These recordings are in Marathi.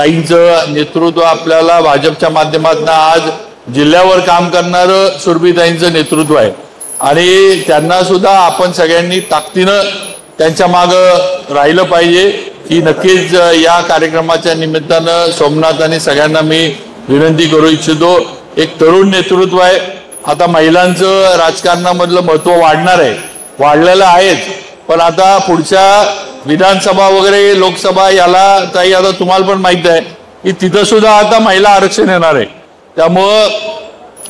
ताईंचं नेतृत्व आपल्याला भाजपच्या माध्यमातून आज जिल्ह्यावर काम करणारं सुरभीताईंचं नेतृत्व आहे आणि त्यांना सुद्धा आपण सगळ्यांनी ताकदीनं त्यांच्या मागे राहिलं पाहिजे ही नक्कीच या कार्यक्रमाच्या निमित्तानं सोमनाथ आणि सगळ्यांना मी विनंती करू इच्छितो। एक तरुण नेतृत्व आहे, आता महिलांचं राजकारणामधलं महत्त्व वाढणार आहे, वाढलेलं आहेच, पण आता पुढच्या विधानसभा वगैरे लोकसभा याला ताई आता तुम्हाला पण माहित आहे की तिथं सुद्धा आता महिला आरक्षण येणार आहे। त्यामुळं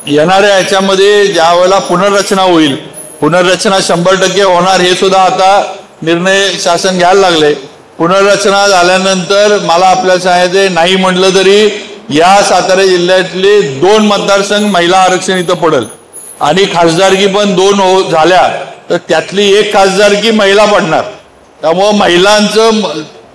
येणाऱ्या याच्यामध्ये ज्या वेळेला पुनर्रचना होईल, पुनर्रचना 100% होणार हे सुद्धा आता निर्णय शासन घ्यायला लागले। पुनर्रचना झाल्यानंतर मला आपल्याला सांगायचं नाही म्हटलं तरी या सातारा जिल्ह्यातले 2 मतदारसंघ महिला आरक्षण इथं पडेल आणि खासदारकी पण 2 झाल्या तर त्यातली 1 खासदारकी महिला पडणार। त्यामुळे महिलांचं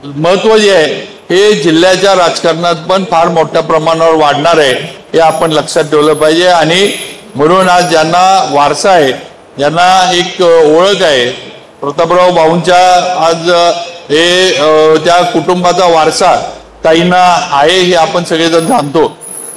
महत्त्व जे आहे हे जिल्ह्याच्या राजकारणात पण फार मोठ्या प्रमाणावर वाढणार आहे हे आपण लक्षात ठेवलं पाहिजे। आणि म्हणून आज ज्यांना वारसा आहे, ज्यांना एक ओळख आहे, प्रतापराव भाऊंच्या आज हे त्या कुटुंबाचा वारसा ताईंना आहे हे आपण सगळेजण जाणतो।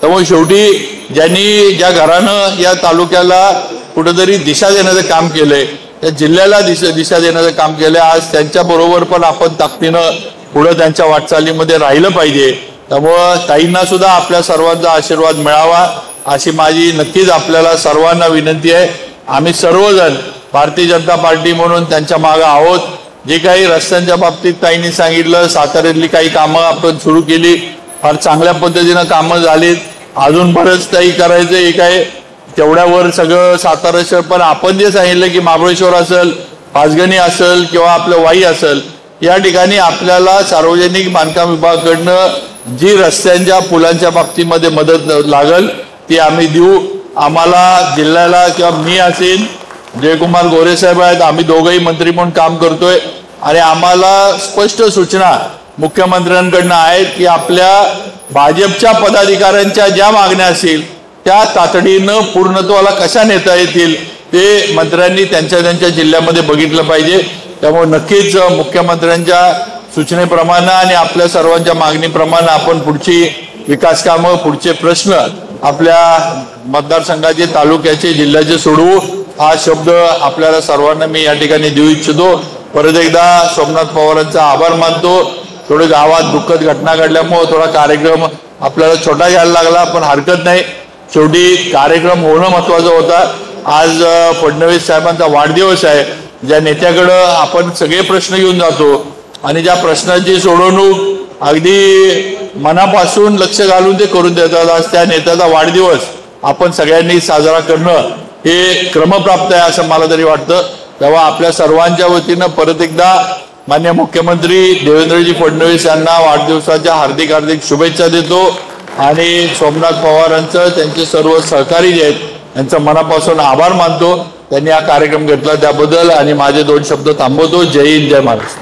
त्यामुळे शेवटी ज्यांनी ज्या घरानं या तालुक्याला कुठेतरी दिशा देण्याचं काम केलंय, या जिल्ह्याला दिशा देण्याचं काम केलंय, आज त्यांच्याबरोबर पण आपण ताकदीनं पुढे त्यांच्या वाटचालीमध्ये राहिलं पाहिजे। त्यामुळं ताईंना सुद्धा आपल्या सर्वांचा आशीर्वाद मिळावा अशी माझी नक्कीच आपल्याला सर्वांना विनंती आहे। आम्ही सर्वजण भारतीय जनता पार्टी म्हणून त्यांच्या मागे आहोत। जे काही रस्त्यांच्या बाबतीत ताईंनी सांगितलं, साताऱ्यातली काही कामं आपण सुरू केली, फार चांगल्या पद्धतीनं कामं झालीत, अजून बरंच काही करायचं हे काय तेवढ्यावर सगळं सातारा शहर। पण आपण जे सांगितलं की महाबळेश्वर असेल, पाचगणी असेल किंवा आपलं वाई असेल, या ठिकाणी आपल्याला सार्वजनिक बांधकाम विभागाकडनं जी रस्त्यांच्या पुलांच्या बाबतीमध्ये मदत लागल ती आम्ही देऊ। आम्हाला जिल्ह्याला किंवा मी असेल, जयकुमार गोरे साहेब आहेत, आम्ही दोघंही मंत्री म्हणून काम करतोय आणि आम्हाला स्पष्ट सूचना मुख्यमंत्र्यांकडनं आहेत की आपल्या भाजपच्या पदाधिकाऱ्यांच्या ज्या मागण्या असतील त्या तातडीनं पूर्णत्वाला कशा नेता येतील ते मंत्र्यांनी त्यांच्या जिल्ह्यामध्ये बघितलं पाहिजे। त्यामुळे नक्कीच मुख्यमंत्र्यांच्या सूचनेप्रमाणे आणि आपल्या सर्वांच्या मागणीप्रमाणे आपण पुढची विकास कामं, पुढचे प्रश्न आपल्या मतदारसंघाचे, तालुक्याचे, जिल्ह्याचे सोडवू हा शब्द आपल्याला सर्वांना मी या ठिकाणी देऊ इच्छितो। परत एकदा सोमनाथ पवारांचा आभार मानतो। थोडे गावात दुःखद घटना घडल्यामुळे थोडा कार्यक्रम आपल्याला छोटा घ्यायला लागला, पण हरकत नाही, शेवटी कार्यक्रम होणं महत्त्वाचं होता। आज फडणवीस साहेबांचा वाढदिवस आहे, ज्या नेत्याकडं आपण सगळे प्रश्न घेऊन जातो आणि ज्या प्रश्नांची सोडवणूक अगदी मनापासून लक्ष घालून ते करून देतात, आज त्या नेत्याचा वाढदिवस आपण सगळ्यांनी साजरा करणं हे क्रमप्राप्त आहे असं मला तरी वाटतं। तेव्हा आपल्या सर्वांच्या वतीनं परत एकदा माननीय मुख्यमंत्री देवेंद्रजी फडणवीस यांना वाढदिवसाच्या हार्दिक हार्दिक शुभेच्छा देतो आणि सोमनाथ पवारांचं, त्यांचे सर्व सहकारी जे आहेत त्यांचं मनापासून आभार मानतो। त्यांनी हा कार्यक्रम घेतला त्याबद्दल आणि माझे 2 शब्द थांबवतो। जय हिंद, जय महाराष्ट्र।